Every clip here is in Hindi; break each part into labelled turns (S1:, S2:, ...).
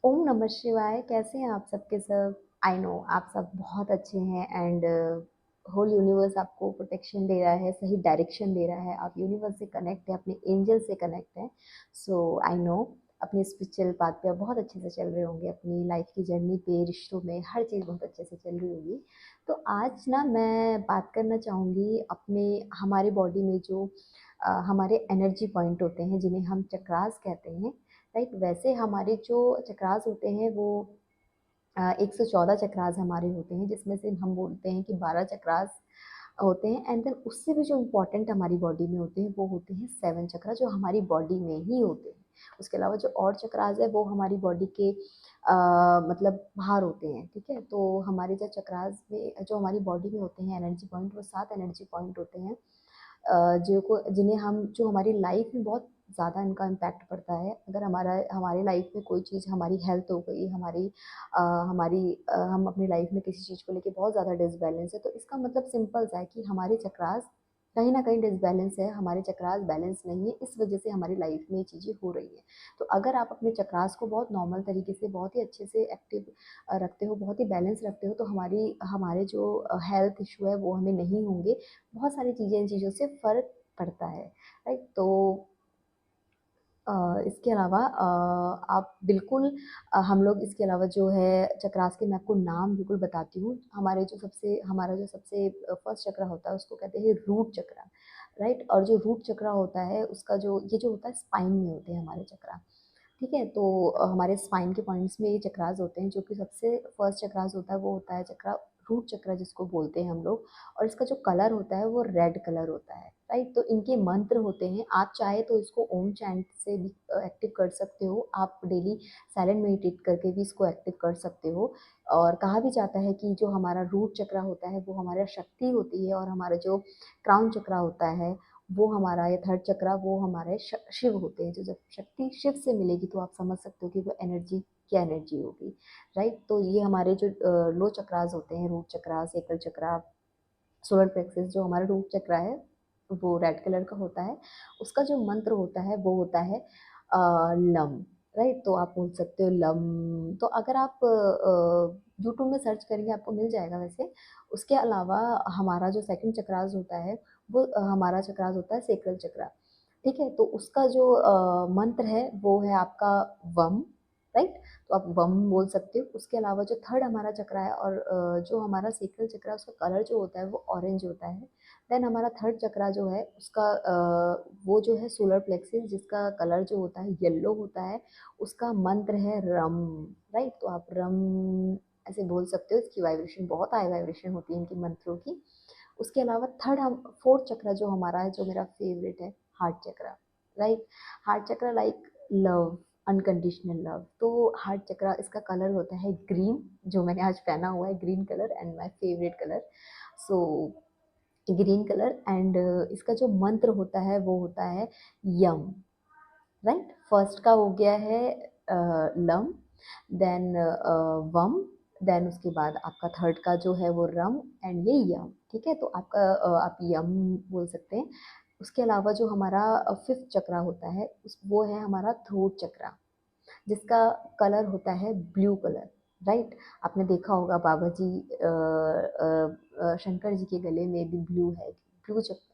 S1: ओम नमः शिवाय। कैसे हैं आप सबके सब? आई नो आप सब बहुत अच्छे हैं एंड होल यूनिवर्स आपको प्रोटेक्शन दे रहा है, सही डायरेक्शन दे रहा है। आप यूनिवर्स से कनेक्ट हैं, अपने एंजल से कनेक्ट हैं। सो आई नो अपनी स्पिरिचुअल पाथ पे आप बहुत अच्छे से चल रहे होंगे, अपनी लाइफ की जर्नी पे, रिश्तों में, हर चीज़ बहुत अच्छे से चल रही होगी। तो आज ना मैं बात करना चाहूँगी अपने हमारे बॉडी में जो हमारे एनर्जी पॉइंट होते हैं, जिन्हें हम चक्रास कहते हैं। राइट, वैसे हमारे जो चक्रास होते हैं वो 114 चक्रास हमारे होते हैं, जिसमें से हम बोलते हैं कि 12 चक्रास होते हैं। एंड देन उससे भी जो इम्पोर्टेंट हमारी बॉडी में होते हैं वो होते हैं 7 चक्रा, जो हमारी बॉडी में ही होते हैं। उसके अलावा जो और चक्रास है वो हमारी बॉडी के मतलब बाहर होते हैं। ठीक है, तो हमारे जो चक्रास में जो हमारी बॉडी में होते हैं एनर्जी पॉइंट, वो 7 एनर्जी पॉइंट होते हैं, जो को जिन्हें हम जो हमारी लाइफ में बहुत ज़्यादा इनका इम्पैक्ट पड़ता है। अगर हमारी लाइफ में कोई चीज़, हमारी हेल्थ हो गई, हम अपनी लाइफ में किसी चीज़ को लेके बहुत ज़्यादा डिसबैलेंस है, तो इसका मतलब सिंपल सा है कि हमारे चक्रास कहीं ना कहीं डिसबैलेंस है, हमारे चक्रास बैलेंस नहीं है, इस वजह से हमारी लाइफ में ये चीज़ें हो रही है। तो अगर आप अपने चक्रास को बहुत नॉर्मल तरीके से, बहुत ही अच्छे से एक्टिव रखते हो, बहुत ही बैलेंस रखते हो, तो हमारे जो हेल्थ इशू है वो हमें नहीं होंगे। बहुत सारी चीज़ें, इन चीज़ों से फ़र्क पड़ता है। राइट, तो इसके अलावा आप बिल्कुल हम लोग इसके अलावा जो है चक्रास के, मैं आपको नाम बिल्कुल बताती हूँ। हमारा जो सबसे फर्स्ट चक्रा होता है उसको कहते हैं रूट चक्रा। राइट, और जो रूट चक्रा होता है उसका जो होता है स्पाइन में होते हैं हमारे चक्रा। ठीक है, तो हमारे स्पाइन के पॉइंट्स में ये चक्रास होते हैं। जो कि सबसे फर्स्ट चक्रास होता है वो होता है चक्रा रूट चक्रा, जिसको बोलते हैं हम लोग। और इसका जो कलर होता है वो रेड कलर होता है। राइट, तो इनके मंत्र होते हैं। आप चाहे तो इसको ओम चैंट से भी एक्टिव कर सकते हो, आप डेली साइलेंट मेडिटेट करके भी इसको एक्टिव कर सकते हो। और कहा भी जाता है कि जो हमारा रूट चक्रा होता है वो हमारा शक्ति होती है, और हमारा जो क्राउन चक्रा होता है वो हमारा, ये थर्ड चक्रा, वो हमारे शिव होते हैं। जो जब शक्ति शिव से मिलेगी तो आप समझ सकते हो कि वो एनर्जी क्या एनर्जी होगी। राइट, तो ये हमारे जो लो चक्रास होते हैं, रूट चक्रा, सेकल चक्रा, सोलर प्लेक्सस, जो हमारा रूट चक्रा है वो रेड कलर का होता है। उसका जो मंत्र होता है वो होता है लम। राइट, तो आप बोल सकते हो लम। तो अगर आप यूट्यूब में सर्च करेंगे आपको मिल जाएगा वैसे। उसके अलावा हमारा जो सेकंड चक्रास होता है वो हमारा चक्रास होता है सेक्रल चक्रा। ठीक है, तो उसका जो मंत्र है वो है आपका वम। राइट, तो आप वम बोल सकते हो। उसके अलावा जो थर्ड हमारा चक्रा है, और जो हमारा सेक्रल चक्रा है, उसका कलर जो होता है वो ऑरेंज होता है। देन हमारा थर्ड चक्रा जो है उसका वो जो है सोलर प्लेक्सिस, जिसका कलर जो होता है येलो होता है। उसका मंत्र है रम। राइट, तो आप रम ऐसे बोल सकते हो। इसकी वाइब्रेशन बहुत हाई वाइब्रेशन होती है इनके मंत्रों की। उसके अलावा फोर्थ चक्र जो हमारा है, जो मेरा फेवरेट है, हार्ट चक्र। राइट, हार्ट चक्र लाइक लव, अनकंडीशनल लव। तो हार्ट चक्र, इसका कलर होता है ग्रीन, जो मैंने आज पहना हुआ है green colour, and my favourite colour. So green colour. And इसका जो मंत्र होता है वो होता है यम। राइट, फर्स्ट का हो गया है लम, देन वम, देन उसके बाद आपका थर्ड का जो है वो रम, एंड ये यम। ठीक है, तो आप यम बोल सकते हैं। उसके अलावा जो हमारा फिफ्थ चक्रा होता है वो है हमारा थ्रोट चक्रा, जिसका कलर होता है ब्लू कलर। राइट, आपने देखा होगा बाबा जी, शंकर जी के गले में भी ब्लू है।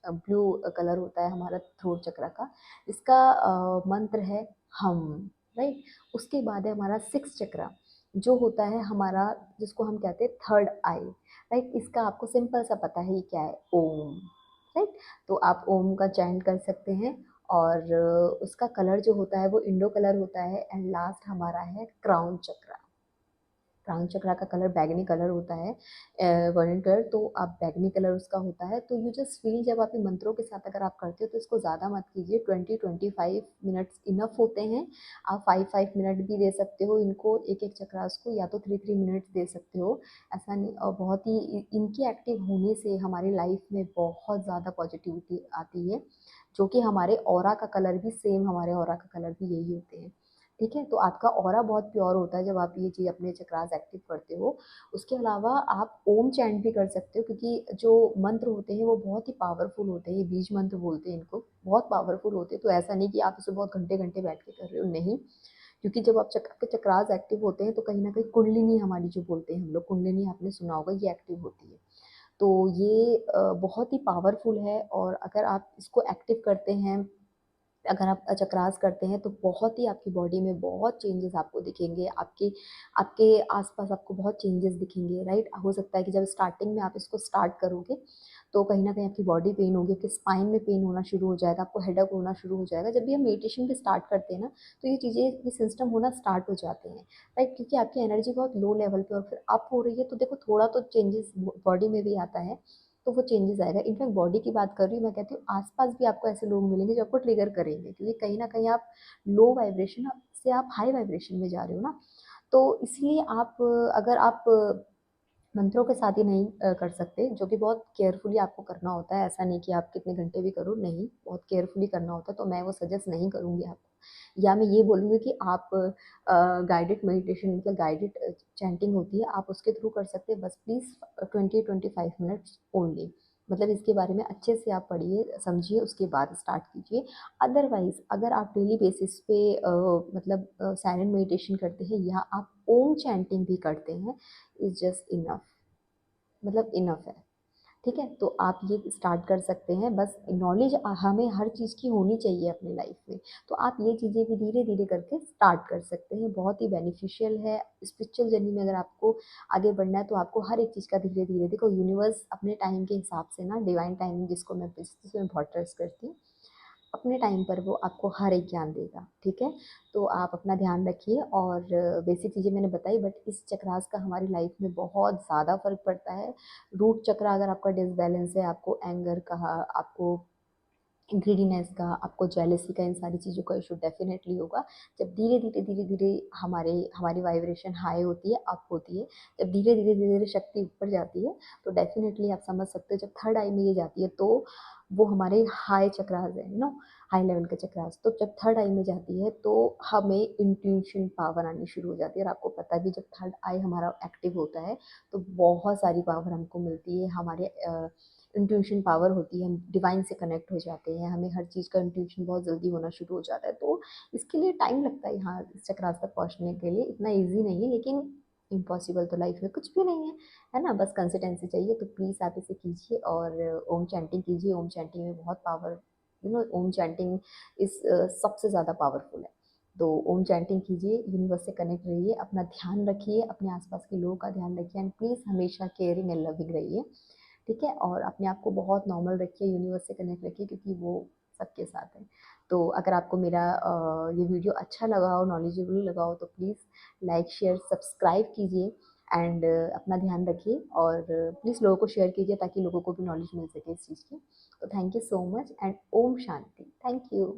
S1: ब्लू कलर होता है हमारा थ्रोट चक्रा का। इसका मंत्र है हम। राइट, उसके बाद है हमारा सिक्स चक्रा, जो होता है हमारा, जिसको हम कहते हैं थर्ड आई। राइट, इसका आपको सिंपल सा पता है ये क्या है, ओम। राइट, तो आप ओम का चैंट कर सकते हैं। और उसका कलर जो होता है वो इंडो कलर होता है। एंड लास्ट हमारा है क्राउन चक्रा। क्राउन चक्रा का कलर बैगनी कलर होता है, वर्णन कलर। तो आप बैगनी कलर उसका होता है। तो यू जस्ट फील, जब आप इन मंत्रों के साथ अगर आप करते हो तो इसको ज़्यादा मत कीजिए, 20-25 मिनट्स इनफ होते हैं। आप 5-5 मिनट भी दे सकते हो इनको, एक एक चक्रास को, या तो 3-3 मिनट्स दे सकते हो। ऐसा नहीं, और बहुत ही इनके एक्टिव होने से हमारी लाइफ में बहुत ज़्यादा पॉजिटिविटी आती है। जो कि हमारे ऑरा का कलर भी सेम, हमारे ऑरा का कलर भी यही होते हैं। ठीक है, तो आपका ऑरा बहुत प्योर होता है जब आप ये चीज़ अपने चक्रास एक्टिव करते हो। उसके अलावा आप ओम चैंट भी कर सकते हो, क्योंकि जो मंत्र होते हैं वो बहुत ही पावरफुल होते हैं। ये बीज मंत्र बोलते हैं इनको, बहुत पावरफुल होते हैं। तो ऐसा नहीं कि आप इसे बहुत घंटे घंटे बैठ के कर रहे हो, नहीं। क्योंकि जब आपके चक्रास एक्टिव होते हैं तो कहीं ना कहीं कुंडलिनी हमारी जो बोलते हैं हम लोग, कुंडलिनी आपने सुना होगा, ये एक्टिव होती है। तो ये बहुत ही पावरफुल है, और अगर आप इसको एक्टिव करते हैं, अगर आप चक्रास करते हैं, तो बहुत ही आपकी बॉडी में बहुत चेंजेस आपको दिखेंगे, आपके आपके आसपास आपको बहुत चेंजेस दिखेंगे, राइट। हो सकता है कि जब स्टार्टिंग में आप इसको स्टार्ट करोगे तो कहीं ना कहीं आपकी बॉडी पेन होगी, आपके स्पाइन में पेन होना शुरू हो जाएगा, आपको हेडेक होना शुरू हो जाएगा। जब भी हम मेडिटेशन भी स्टार्ट करते हैं ना, तो ये चीज़ें, ये सिस्टम होना स्टार्ट हो जाते हैं, राइट, क्योंकि आपकी एनर्जी बहुत लो लेवल पे और फिर अप हो रही है, तो देखो थोड़ा तो चेंजेस बॉडी में भी आता है, तो वो चेंजेस आएगा। इनफैक्ट बॉडी की बात कर रही हूँ, मैं कहती हूँ आसपास भी आपको ऐसे लोग मिलेंगे जो आपको ट्रिगर करेंगे, क्योंकि कहीं ना कहीं आप लो वाइब्रेशन से आप हाई वाइब्रेशन में जा रहे हो ना। तो इसलिए आप अगर आप मंत्रों के साथ ही नहीं कर सकते, जो कि बहुत केयरफुली आपको करना होता है, ऐसा नहीं कि आप कितने घंटे भी करो, नहीं, बहुत केयरफुली करना होता है, तो मैं वो सजेस्ट नहीं करूँगी आपको। या मैं ये बोलूँगी कि आप गाइडेड मेडिटेशन, मतलब गाइडेड चैंटिंग होती है, आप उसके थ्रू कर सकते हैं, बस प्लीज़ 20-25 मिनट्स ओनली। मतलब इसके बारे में अच्छे से आप पढ़िए, समझिए, उसके बाद स्टार्ट कीजिए। अदरवाइज़ अगर आप डेली बेसिस पे मतलब साइलेंट मेडिटेशन करते हैं या आप ओम चैंटिंग भी करते हैं, इज़ जस्ट इनफ, मतलब इनफ है। ठीक है, तो आप ये स्टार्ट कर सकते हैं। बस नॉलेज हमें हर चीज़ की होनी चाहिए अपनी लाइफ में, तो आप ये चीज़ें भी धीरे धीरे करके स्टार्ट कर सकते हैं, बहुत ही बेनिफिशियल है। स्पिरिचुअल जर्नी में अगर आपको आगे बढ़ना है, तो आपको हर एक चीज़ का धीरे धीरे, देखो यूनिवर्स अपने टाइम के हिसाब से ना, डिवाइन टाइमिंग जिसको मैं, जिसमें बहुत ट्रस्ट करती हूँ, अपने टाइम पर वो आपको हर एक ज्ञान देगा, ठीक है। तो आप अपना ध्यान रखिए, और बेसिक चीज़ें मैंने बताई, बट इस चक्रास का हमारी लाइफ में बहुत ज़्यादा फर्क पड़ता है। रूट चक्र अगर आपका डिसबैलेंस है, आपको एंगर का, आपको ग्रीडीनेस का, आपको जेलसी का, इन सारी चीज़ों का इशू डेफिनेटली होगा। जब धीरे धीरे धीरे धीरे हमारे हमारी वाइब्रेशन हाई होती है, अप होती है, जब धीरे धीरे धीरे धीरे शक्ति ऊपर जाती है, तो डेफिनेटली आप समझ सकते हो, जब थर्ड आई में ये जाती है, तो वो हमारे हाई चक्रास है, हाई लेवल के चक्रास। तो जब थर्ड आई में जाती है, तो हमें इंट्यूशन पावर आनी शुरू हो जाती है, और आपको पता भी, जब थर्ड आई हमारा एक्टिव होता है, तो बहुत सारी पावर हमको मिलती है, हमारे इंट्यूशन पावर होती है, हम डिवाइन से कनेक्ट हो जाते हैं, हमें हर चीज़ का इंट्यूशन बहुत जल्दी होना शुरू हो जाता है। तो इसके लिए टाइम लगता है यहाँ इस चक्रास तक पहुँचने के लिए, इतना ईजी नहीं है, लेकिन इम्पॉसिबल तो लाइफ में कुछ भी नहीं है ना, बस कंसिस्टेंसी चाहिए। तो प्लीज़ आप इसे कीजिए, और ओम चैंटिंग कीजिए। ओम चैंटिंग में बहुत पावर, ओम चैंटिंग इस सबसे ज़्यादा पावरफुल है। तो ओम चैंटिंग कीजिए, यूनिवर्स से कनेक्ट रहिए, अपना ध्यान रखिए, अपने आसपास के लोगों का ध्यान रखिए, एंड प्लीज़ हमेशा केयरिंग एंड लविंग रहिए, ठीक है। और अपने आप को बहुत नॉर्मल रखिए, यूनिवर्स से कनेक्ट रखिए, क्योंकि वो सबके साथ है। तो अगर आपको मेरा ये वीडियो अच्छा लगा हो, नॉलेजेबल लगा हो, तो प्लीज़ लाइक, शेयर, सब्सक्राइब कीजिए, एंड अपना ध्यान रखिए, और प्लीज़ लोगों को शेयर कीजिए, ताकि लोगों को भी नॉलेज मिल सके इस चीज़ की। तो thank you so much, and ओम शांति। Thank you.